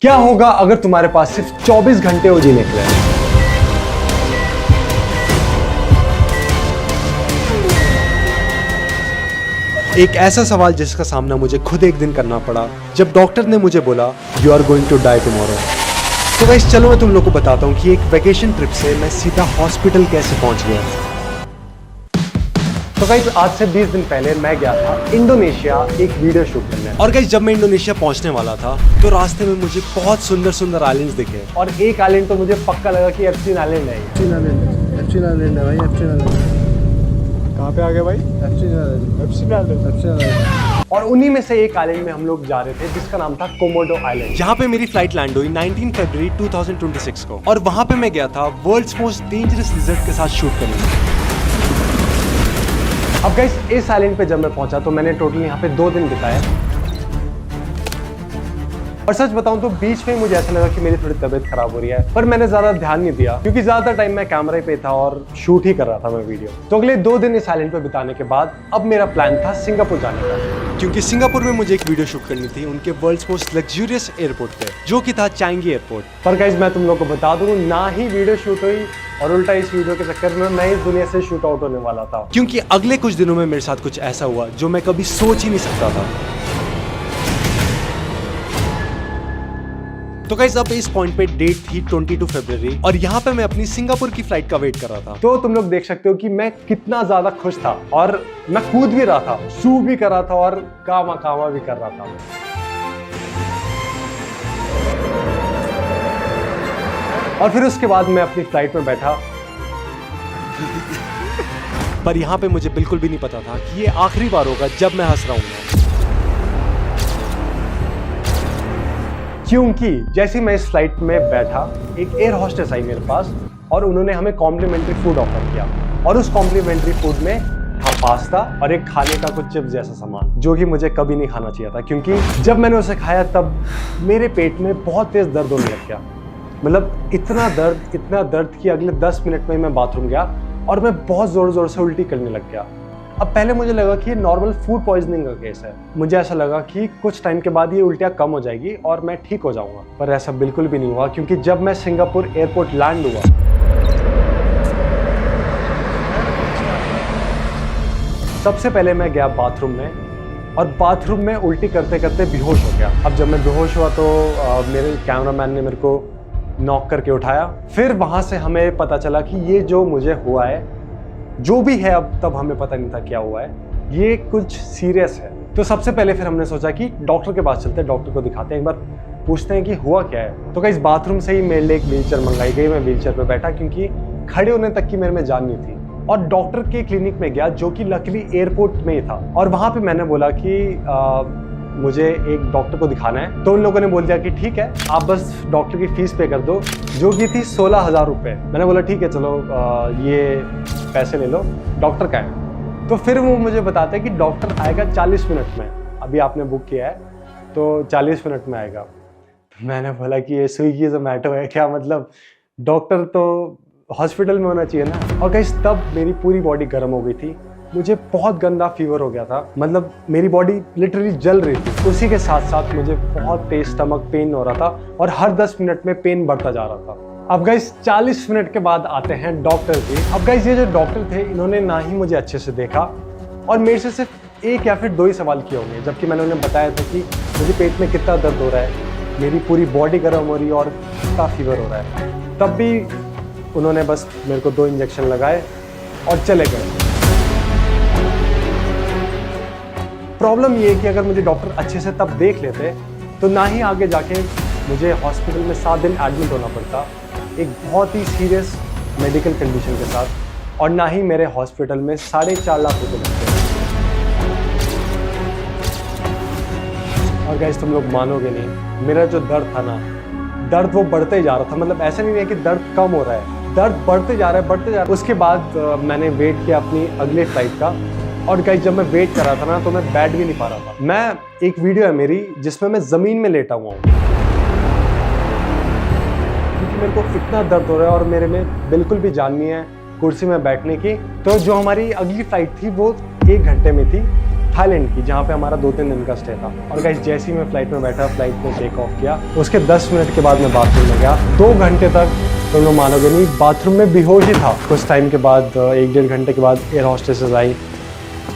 क्या होगा अगर तुम्हारे पास सिर्फ 24 घंटे हो जीने के लिए? एक ऐसा सवाल जिसका सामना मुझे खुद एक दिन करना पड़ा जब डॉक्टर ने मुझे बोला you are going to die tomorrow. तो गाइस चलो मैं तुम लोग को बताता हूँ कि एक वैकेशन ट्रिप से मैं सीधा हॉस्पिटल कैसे पहुंच गया। तो गाइस आज से 20 दिन पहले मैं गया था इंडोनेशिया एक वीडियो शूट करने। और गाइस जब मैं इंडोनेशिया पहुंचने वाला था तो रास्ते में मुझे बहुत सुंदर सुंदर आइलैंड्स दिखे और एक आइलैंड तो मुझे पक्का लगा कि एप्सिन आइलैंड है। एप्सिन आइलैंड है भाई, एप्सिन आइलैंड। कहाँ पे आ गए भाई? एप्सिन आइलैंड। और उन्हीं में से एक आइलैंड में हम लोग जा रहे थे जिसका नाम था कोमोडो आइलैंड। यहाँ पे मेरी फ्लाइट लैंड हुई 19 फरवरी 2026 को और वहाँ पे मैं गया था वर्ल्ड्स मोस्ट डेंजरस लिजर्ड के साथ शूट करने। अब गाइस इस आइलैंड पे जब मैं पहुंचा तो मैंने टोटल यहाँ पे 2 दिन बिताए और सच बताऊं तो बीच में मुझे ऐसा लगा कि मेरी थोड़ी तबीयत खराब हो रही है, पर मैंने ज्यादा ध्यान नहीं दिया क्योंकि ज्यादातर टाइम मैं कैमरे पे था और शूट ही कर रहा था मैं वीडियो। तो अगले 2 दिन इस आइलैंड पे बिताने के बाद अब मेरा प्लान था सिंगापुर जाने का, क्योंकि सिंगापुर में मुझे एक वीडियो शूट करनी थी उनके वर्ल्ड्स मोस्ट लग्जूरियस एयरपोर्ट पे जो कि था चांगी एयरपोर्ट। पर गाइस मैं तुम लोग को बता दूं ना ही वीडियो शूट हुई और उल्टा इस वीडियो के चक्कर में मैं इस दुनिया से शूट आउट होने वाला था, क्योंकि अगले कुछ दिनों में मेरे साथ कुछ ऐसा हुआ जो मैं कभी सोच ही नहीं सकता था। तो गाइस अब इस पॉइंट पे डेट थी 22 फरवरी और यहाँ पे मैं अपनी सिंगापुर की फ्लाइट का वेट कर रहा था। तो तुम लोग देख सकते हो कि मैं कितना ज्यादा खुश था और मैं कूद भी रहा था, सू भी कर रहा था और कामा कामा भी कर रहा था। और फिर उसके बाद मैं अपनी फ्लाइट में बैठा पर यहाँ पे मुझे बिल्कुल भी नहीं पता था कि ये आखिरी बार होगा जब मैं हंस रहा हूँ, क्योंकि जैसे मैं इस फ्लाइट में बैठा एक एयर होस्टेस आई मेरे पास और उन्होंने हमें कॉम्प्लीमेंट्री फूड ऑफर किया और उस कॉम्प्लीमेंट्री फूड में था पास्ता और एक खाने का कुछ चिप्स जैसा सामान जो कि मुझे कभी नहीं खाना चाहिए था, क्योंकि जब मैंने उसे खाया तब मेरे पेट में बहुत तेज दर्द होने लग गया। मतलब इतना दर्द कि अगले 10 मिनट में मैं बाथरूम गया और मैं बहुत जोर जोर से उल्टी करने लग गया। अब पहले मुझे लगा कि ये नॉर्मल फूड पॉइजनिंग का केस है, मुझे ऐसा लगा कि कुछ टाइम के बाद ये उल्टियाँ कम हो जाएगी और मैं ठीक हो जाऊंगा, पर ऐसा बिल्कुल भी नहीं हुआ, क्योंकि जब मैं सिंगापुर एयरपोर्ट लैंड हुआ सबसे पहले मैं गया बाथरूम में और बाथरूम में उल्टी करते करते बेहोश हो गया। अब जब मैं बेहोश हुआ तो मेरे कैमरामैन ने मेरे को नॉक करके उठाया। फिर वहाँ से हमें पता चला कि ये जो मुझे हुआ है, जो भी है, अब तब हमें पता नहीं था क्या हुआ है, ये कुछ सीरियस है। तो सबसे पहले फिर हमने सोचा कि डॉक्टर के पास चलते हैं, डॉक्टर को दिखाते हैं, एक बार पूछते हैं कि हुआ क्या है। तो गाइस बाथरूम से ही मेरे लिए एक व्हीलचेयर मंगाई गई। मैं व्हीलचेयर पे बैठा क्योंकि खड़े होने तक की मेरे में जान नहीं थी और डॉक्टर के क्लिनिक में गया जो कि लकीली एयरपोर्ट में ही था और वहाँ पे मैंने बोला कि मुझे एक डॉक्टर को दिखाना है। तो उन लोगों ने बोल दिया कि ठीक है आप बस डॉक्टर की फीस पे कर दो जो कि थी 16,000 रुपये। मैंने बोला ठीक है चलो ये पैसे ले लो, डॉक्टर का है। तो फिर वो मुझे बताते हैं कि डॉक्टर आएगा 40 मिनट में, अभी आपने बुक किया है तो 40 मिनट में आएगा। मैंने बोला कि ये स्विगी जोमैटो है क्या, मतलब डॉक्टर तो हॉस्पिटल में होना चाहिए ना। और गाइस तब मेरी पूरी बॉडी गर्म हो गई थी, मुझे बहुत गंदा फीवर हो गया था, मतलब मेरी बॉडी लिटरली जल रही थी। उसी के साथ साथ मुझे बहुत तेज स्टमक पेन हो रहा था और हर 10 मिनट में पेन बढ़ता जा रहा था। अब गाइस 40 मिनट के बाद आते हैं डॉक्टर जी। अब गाइस ये जो डॉक्टर थे इन्होंने ना ही मुझे अच्छे से देखा और मेरे से सिर्फ 1 या फिर 2 ही सवाल किए होंगे, जबकि मैंने उन्हें बताया था कि मुझे पेट में कितना दर्द हो रहा है, मेरी पूरी बॉडी गर्म हो रही है और कितना फीवर हो रहा है। तब भी उन्होंने बस मेरे को 2 इंजेक्शन लगाए और चले गए। प्रॉब्लम ये है कि अगर मुझे डॉक्टर अच्छे से तब देख लेते तो ना ही आगे जाके मुझे हॉस्पिटल में 7 दिन एडमिट होना पड़ता एक बहुत ही सीरियस मेडिकल कंडीशन के साथ, और ना ही मेरे हॉस्पिटल में 4.5 लाख रुपए लगते। और गाइस तुम लोग मानोगे नहीं, मेरा जो दर्द था ना, दर्द वो बढ़ते जा रहा था। मतलब ऐसा नहीं है कि दर्द कम हो रहा है, दर्द बढ़ते जा रहा है। उसके बाद मैंने वेट किया अपनी अगले फ्लाइट का और गाइस जब मैं वेट कर रहा था ना तो मैं बैठ भी नहीं पा रहा था। मैं एक वीडियो है मेरी जिसमें मैं जमीन में लेटा हुआ हूँ क्योंकि मेरे को इतना दर्द हो रहा है और मेरे में बिल्कुल भी जान नहीं है कुर्सी में बैठने की। तो जो हमारी अगली फ्लाइट थी वो 1 घंटे में थी, थाईलैंड की, जहाँ पे हमारा 2-3 दिन का स्टे था। और गाइस जैसे ही मैं फ्लाइट में बैठा, फ्लाइट ने टेक ऑफ किया, उसके 10 मिनट के बाद मैं बाथरूम में गया। 2 घंटे तक तुम लोग मानोगे नहीं, बाथरूम में बेहोश ही था। कुछ टाइम के बाद 1-1.5 घंटे के बाद एयर होस्टेसेस आई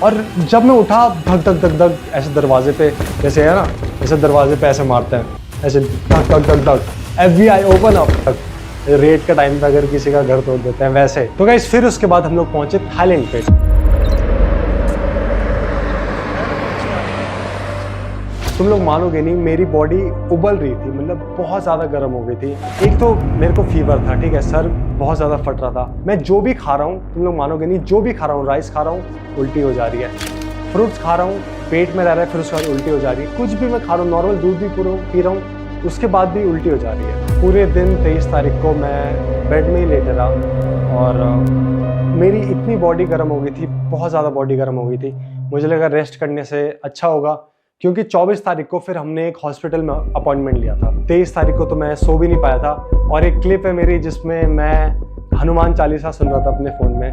और जब मैं उठा, धक धक धक धक ऐसे दरवाजे पे, जैसे है ना, ऐसे दरवाजे पे ऐसे मारते हैं, ऐसे धक धक धक धक, FBI ओपन अप। रेट का टाइम पे अगर किसी का घर तोड़ देते हैं वैसे। तो गाइस फिर उसके बाद हम लोग पहुंचे थाईलैंड पे। तुम लोग मानोगे नहीं, मेरी बॉडी उबल रही थी, मतलब बहुत ज़्यादा गर्म हो गई थी। एक तो मेरे को फीवर था, ठीक है, सर बहुत ज़्यादा फट रहा था। मैं जो भी खा रहा हूँ, तुम लोग मानोगे नहीं, जो भी खा रहा हूँ, राइस खा रहा हूँ, उल्टी हो जा रही है। फ्रूट्स खा रहा हूँ, पेट में रह रहा है, फिर उसके बाद उल्टी हो जा रही है। कुछ भी मैं खा रहा हूँ, नॉर्मल दूध भी पी रहा हूँ, उसके बाद भी उल्टी हो जा रही है। पूरे दिन 23 तारीख को मैं बेड में ही लेटे रहा और मेरी इतनी बॉडी गर्म हो गई थी, बहुत ज़्यादा बॉडी गर्म हो गई थी। मुझे लगा रेस्ट करने से अच्छा होगा, क्योंकि 24 तारीख को फिर हमने एक हॉस्पिटल में अपॉइंटमेंट लिया था। 23 तारीख को तो मैं सो भी नहीं पाया था। और एक क्लिप है मेरी जिसमें मैं हनुमान चालीसा सुन रहा था अपने फ़ोन में।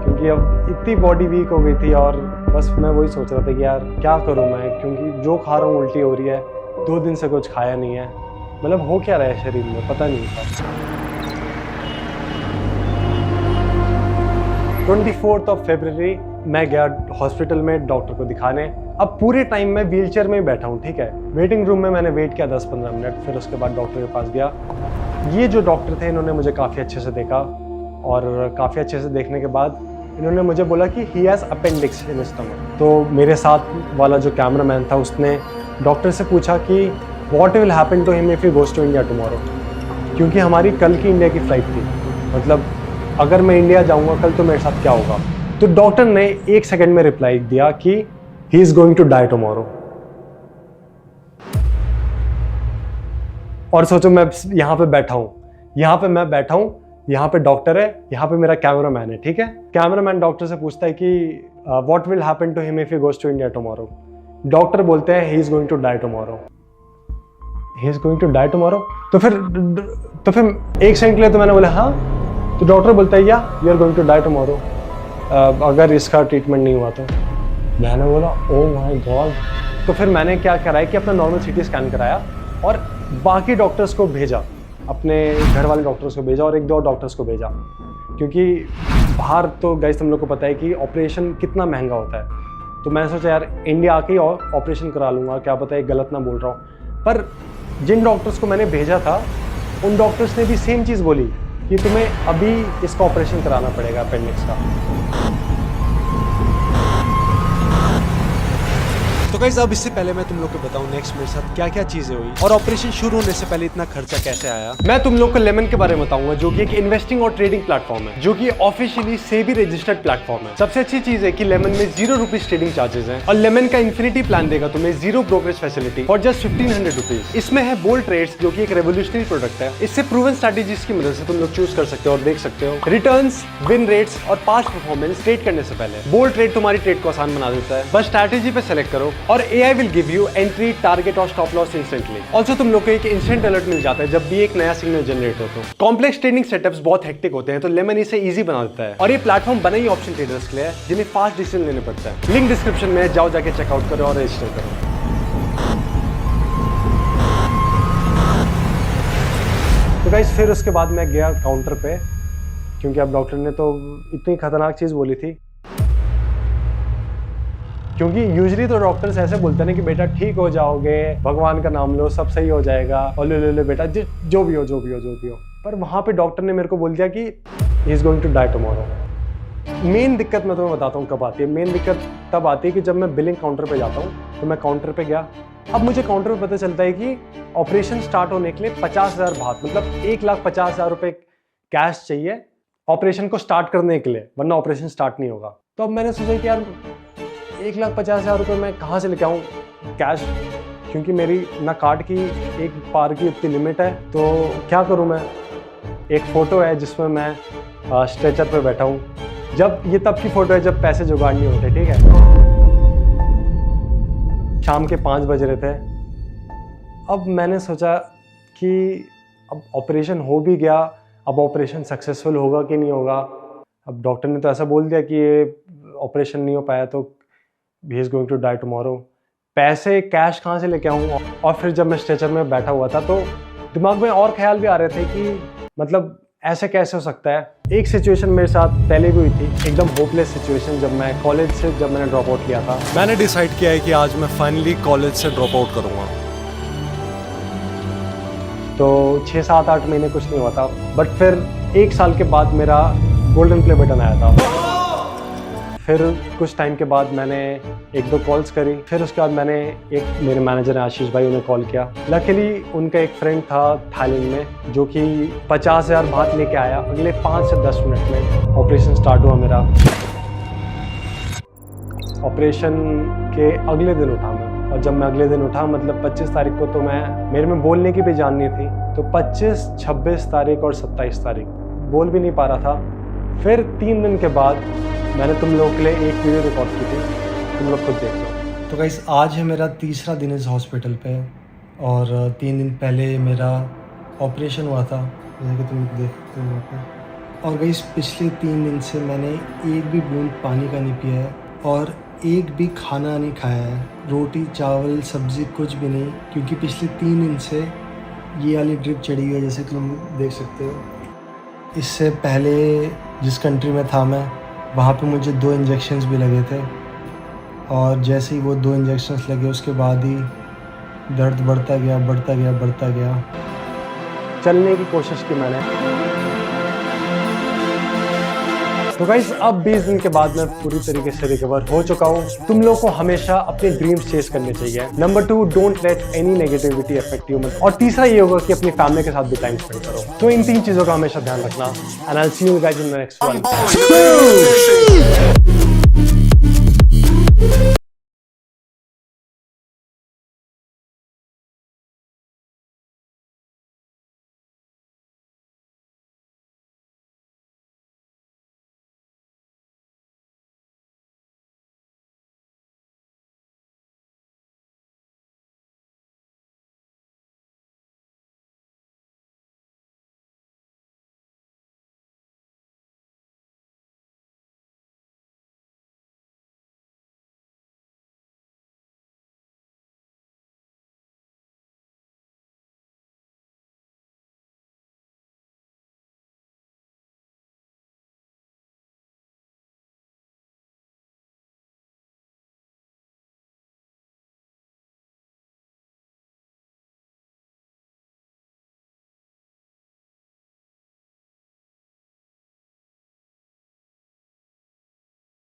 क्योंकि अब इतनी बॉडी वीक हो गई थी और बस मैं वही सोच रहा था कि यार क्या करूं मैं, क्योंकि जो खा रहा हूँ उल्टी हो रही है। 2 दिन से कुछ खाया नहीं है, मतलब हो क्या रहा है शरीर में पता नहीं था। 24 फरवरी मैं गया हॉस्पिटल में डॉक्टर को दिखाने। अब पूरे टाइम मैं व्हीलचेयर में ही बैठा हूँ, ठीक है। वेटिंग रूम में मैंने वेट किया 10-15 मिनट, फिर उसके बाद डॉक्टर के पास गया। ये जो डॉक्टर थे इन्होंने मुझे काफ़ी अच्छे से देखा और काफ़ी अच्छे से देखने के बाद इन्होंने मुझे बोला कि he has appendix in stomach. तो मेरे साथ वाला जो कैमरामैन था उसने डॉक्टर से पूछा कि what will happen to him if he goes to India tomorrow, क्योंकि हमारी कल की इंडिया की फ़्लाइट थी। मतलब अगर मैं इंडिया जाऊंगा कल तो मेरे साथ क्या होगा। तो डॉक्टर ने 1 सेकंड में रिप्लाई दिया कि he is going to die tomorrow. और सोचो मैं यहाँ पे बैठा हूँ, यहाँ पे डॉक्टर है, यहाँ पे मेरा कैमरामैन है, ठीक है। कैमरामैन डॉक्टर से पूछता है कि what will happen to him if he goes to India tomorrow. Doctor बोलते हैं he is going to die tomorrow, he is going to die tomorrow. तो फिर 1 सेकंड के लिए तो मैंने बोला हाँ। तो डॉक्टर बोलता है या you are going to die tomorrow, अगर इसका ट्रीटमेंट नहीं हुआ तो। मैंने बोला ओ माय गॉड। तो फिर मैंने क्या कराया कि अपना नॉर्मल CT स्कैन कराया और बाकी डॉक्टर्स को भेजा, अपने घर वाले डॉक्टर्स को भेजा और 1-2 डॉक्टर्स को भेजा, क्योंकि बाहर तो गाइस तुम लोग को पता है कि ऑपरेशन कितना महंगा होता है। तो मैंने सोचा यार इंडिया आके ही ऑपरेशन करा लूँगा, क्या पता है गलत ना बोल रहा हूँ। पर जिन डॉक्टर्स को मैंने भेजा था उन डॉक्टर्स ने भी सेम चीज़ बोली कि तुम्हें अभी इसका ऑपरेशन कराना पड़ेगा अपेंडिक्स का। तो गाइस अब इससे पहले मैं तुम लोग को बताऊं नेक्स्ट मेरे साथ क्या क्या चीजें हुई और ऑपरेशन शुरू होने से पहले इतना खर्चा कैसे आया। मैं तुम लोग को लेमन के बारे में बताऊंगा, जो कि एक इन्वेस्टिंग और ट्रेडिंग प्लेटफॉर्म है, जो कि ऑफिशियली सेबी रजिस्टर्ड प्लेटफॉर्म है। सबसे अच्छी चीज है कि लेमन में 0 रुपीज ट्रेडिंग चार्जेस हैं और लेमन का इन्फिनिटी प्लान देगा तुम्हें 0 brokerage facility for just 1500 rupees. इसमें है बोल्ड ट्रेड्स, जो कि एक रेवोल्यूशनरी प्रोडक्ट है। इससे प्रूवन स्ट्रेटेजीज की मदद से तुम लोग चूज कर सकते हो और देख सकते हो रिटर्न्स, विन रेट्स और पास्ट परफॉर्मेंस ट्रेड करने से पहले। बोल्ड ट्रेड तुम्हारी ट्रेड को आसान बना देता है, बस स्ट्रेटेजी पे सेलेक्ट करो और AI will give you entry, target और स्टॉप लॉस इंस्टेंटली। ऑल्सो तुम लोग को एक इंस्टेंट अलर्ट मिल जाता है जब भी एक नया सिग्नल जनरेट हो। तो कॉम्प्लेक्स ट्रेडिंग सेटअप्स बहुत हेक्टिक होते हैं, तो लेमन इसे इजी बना देता है। और ये प्लेटफॉर्म बना ही ऑप्शन ट्रेडर्स के लिए है जिन्हें फास्ट डिसीजन लेने पड़ता है। लिंक डिस्क्रिप्शन में है, जाओ जाके चेकआउट करो और रजिस्टर करो। तो गाइस फिर उसके बाद मैं गया काउंटर पे, क्योंकि अब डॉक्टर ने तो इतनी खतरनाक चीज़ बोली थी। क्योंकि यूजुअली तो डॉक्टर्स ऐसे बोलते हैं ना कि बेटा ठीक हो जाओगे, भगवान का नाम लो, सब सही हो जाएगा, और ले बेटा जो भी हो। पर वहाँ पे डॉक्टर ने मेरे को बोल दिया कि he is going to die tomorrow. Main दिक्कत मैं तुम्हें बताता हूँ कब आती है। मेन दिक्कत तब आती है कि जब मैं बिलिंग काउंटर पे जाता हूँ। तो मैं काउंटर पे गया, अब मुझे काउंटर पे पता चलता है कि ऑपरेशन स्टार्ट होने के लिए 50,000 बात, मतलब 1,50,000 रुपये कैश चाहिए ऑपरेशन को स्टार्ट करने के लिए, वरना ऑपरेशन स्टार्ट नहीं होगा। तो अब मैंने सोचा कि यार 1,50,000 रुपये मैं कहाँ से लेके आऊँ कैश, क्योंकि मेरी ना कार्ड की एक पार की उतनी लिमिट है। तो क्या करूँ मैं। एक फ़ोटो है जिसमें मैं स्ट्रेचर पे बैठा हूँ। जब ये तब की फ़ोटो है जब पैसे जुगाड़ नहीं होते, ठीक है। शाम के 5 बज रहे थे अब मैंने सोचा कि अब ऑपरेशन हो भी गया, अब ऑपरेशन सक्सेसफुल होगा कि नहीं होगा। अब डॉक्टर ने तो ऐसा बोल दिया कि ये ऑपरेशन नहीं हो पाया तो he is going to die tomorrow. पैसे कैश कहाँ से लेके आऊँ? और फिर जब मैं स्ट्रेचर में बैठा हुआ था तो दिमाग में और ख्याल भी आ रहे थे कि मतलब ऐसे कैसे हो सकता है। एक सिचुएशन मेरे साथ पहले भी हुई थी, एकदम होपलेस सिचुएशन, जब मैं कॉलेज से मैंने ड्रॉप आउट किया था। मैंने डिसाइड किया है कि आज मैं फाइनली कॉलेज से ड्रॉप आउट करूँगा। तो 6, 7, 8 महीने कुछ नहीं हुआ था, बट फिर 1 साल के बाद मेरा गोल्डन प्ले बटन आया था। फिर कुछ टाइम के बाद मैंने 1-2 कॉल्स करी, फिर उसके बाद मैंने मेरे मैनेजर हैं आशीष भाई, उन्हें कॉल किया। लकीली उनका एक फ्रेंड था थाईलैंड में जो कि 50,000 बात लेके आया। अगले 5 से 10 मिनट में ऑपरेशन स्टार्ट हुआ मेरा। ऑपरेशन के अगले दिन उठा मैं, और जब मैं अगले दिन उठा मतलब 25 तारीख को, तो मेरे में बोलने की भी जान नहीं थी। तो 25, 26 तारीख और 27 तारीख बोल भी नहीं पा रहा था। फिर 3 दिन के बाद मैंने तुम लोगों के लिए एक वीडियो रिकॉर्ड की थी, तुम लोग खुद देख लो। तो गाइस आज है मेरा तीसरा दिन इस हॉस्पिटल पे, और 3 दिन पहले मेरा ऑपरेशन हुआ था, जैसे कि तुम देख सकते हो यहाँ पे। और गाइस पिछले 3 दिन से मैंने एक भी बूंद पानी का नहीं पिया है और एक भी खाना नहीं खाया है, रोटी चावल सब्ज़ी कुछ भी नहीं, क्योंकि पिछले 3 दिन से ये वाली ड्रिप चढ़ी हुई है, जैसे कि तुम देख सकते हो। इससे पहले जिस कंट्री में था मैं, वहाँ पे मुझे 2 इंजेक्शंस भी लगे थे, और जैसे ही वो 2 इंजेक्शंस लगे उसके बाद ही दर्द बढ़ता गया बढ़ता गया बढ़ता गया। चलने की कोशिश की मैंने। तो गाइस अब 20 दिन के बाद मैं पूरी तरीके से रिकवर हो चुका हूँ। तुम लोग को हमेशा अपने ड्रीम्स चेस करने चाहिए। Number 2, don't let any negativity affect you. और तीसरा ये होगा कि अपनी फैमिली के साथ भी टाइम स्पेंड करो। तो इन 3 चीजों का हमेशा ध्यान रखना। And I will see you guys in the next one.